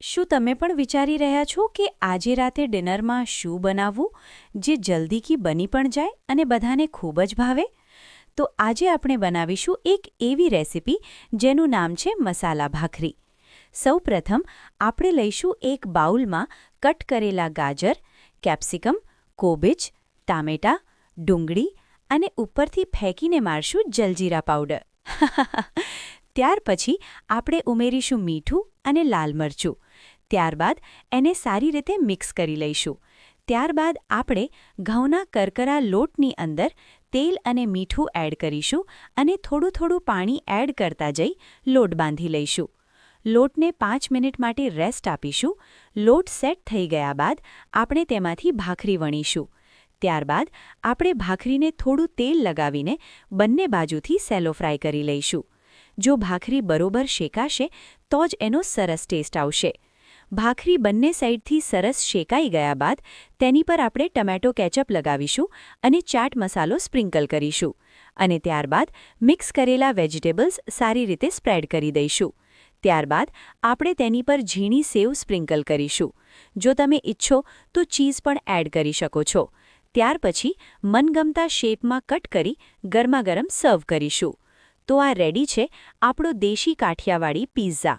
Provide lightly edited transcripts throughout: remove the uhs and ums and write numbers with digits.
શું તમે પણ વિચારી રહ્યા છો કે આજે રાતે ડિનરમાં શું બનાવવું જે જલ્દીથી બની પણ જાય અને બધાને ખૂબ જ ભાવે? તો આજે આપણે બનાવીશું એક એવી રેસીપી જેનું નામ છે મસાલા ભાખરી. સૌપ્રથમ આપણે લઈશું એક બાઉલમાં કટ કરેલા ગાજર, કેપ્સિકમ, કોબીજ, ટામેટાં, ડુંગળી અને ઉપરથી ફેંકીને મારશું જલજીરા પાવડર. ત્યાર પછી આપણે ઉમેરીશું મીઠું અને લાલ મરચું. ત્યારબાદ એને સારી રીતે મિક્સ કરી લઈશું. ત્યારબાદ આપણે ઘઉંના કરકરા લોટની અંદર તેલ અને મીઠું એડ કરીશું અને થોડું થોડું પાણી એડ કરતા જઈ લોટ બાંધી લઈશું. લોટને 5 મિનિટ માટે રેસ્ટ આપીશું. લોટ સેટ થઈ ગયા બાદ આપણે તેમાંથી ભાખરી વણીશું. ત્યારબાદ આપણે ભાખરીને થોડું તેલ લગાવીને બંને બાજુથી સેલો ફ્રાય કરી લઈશું. જો ભાખરી બરોબર શેકાશે તો જ એનો સરસ ટેસ્ટ આવશે. ભાખરી બંને સાઈડથી સરસ શેકાઈ ગયા બાદ તેની પર આપણે ટમેટો કેચઅપ લગાવીશું અને ચાટ મસાલો સ્પ્રિંકલ કરીશું અને ત્યારબાદ મિક્સ કરેલા વેજીટેબલ્સ સારી રીતે સ્પ્રેડ કરી દઈશું. ત્યારબાદ આપણે તેની પર ઝીણી સેવ સ્પ્રિંકલ કરીશું. જો તમે ઈચ્છો તો ચીઝ પણ એડ કરી શકો છો. ત્યાર પછી મનગમતા શેપમાં કટ કરી ગરમાગરમ સર્વ કરીશું. તો આ રેડી છે આપણો દેશી કાઠિયાવાડી પિઝા,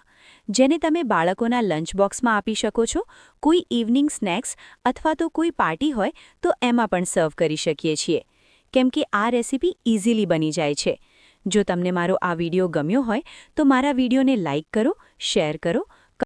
જેને તમે બાળકોના લંચ બોક્સમાં આપી શકો છો. કોઈ ઇવનિંગ સ્નેક્સ અથવા તો કોઈ પાર્ટી હોય તો એમાં પણ સર્વ કરી શકીએ છીએ, કેમ કે આ રેસીપી ઇઝીલી બની જાય છે. જો તમને મારો આ વિડીયો ગમ્યો હોય તો મારા વિડીયોને લાઇક કરો, શેર કરો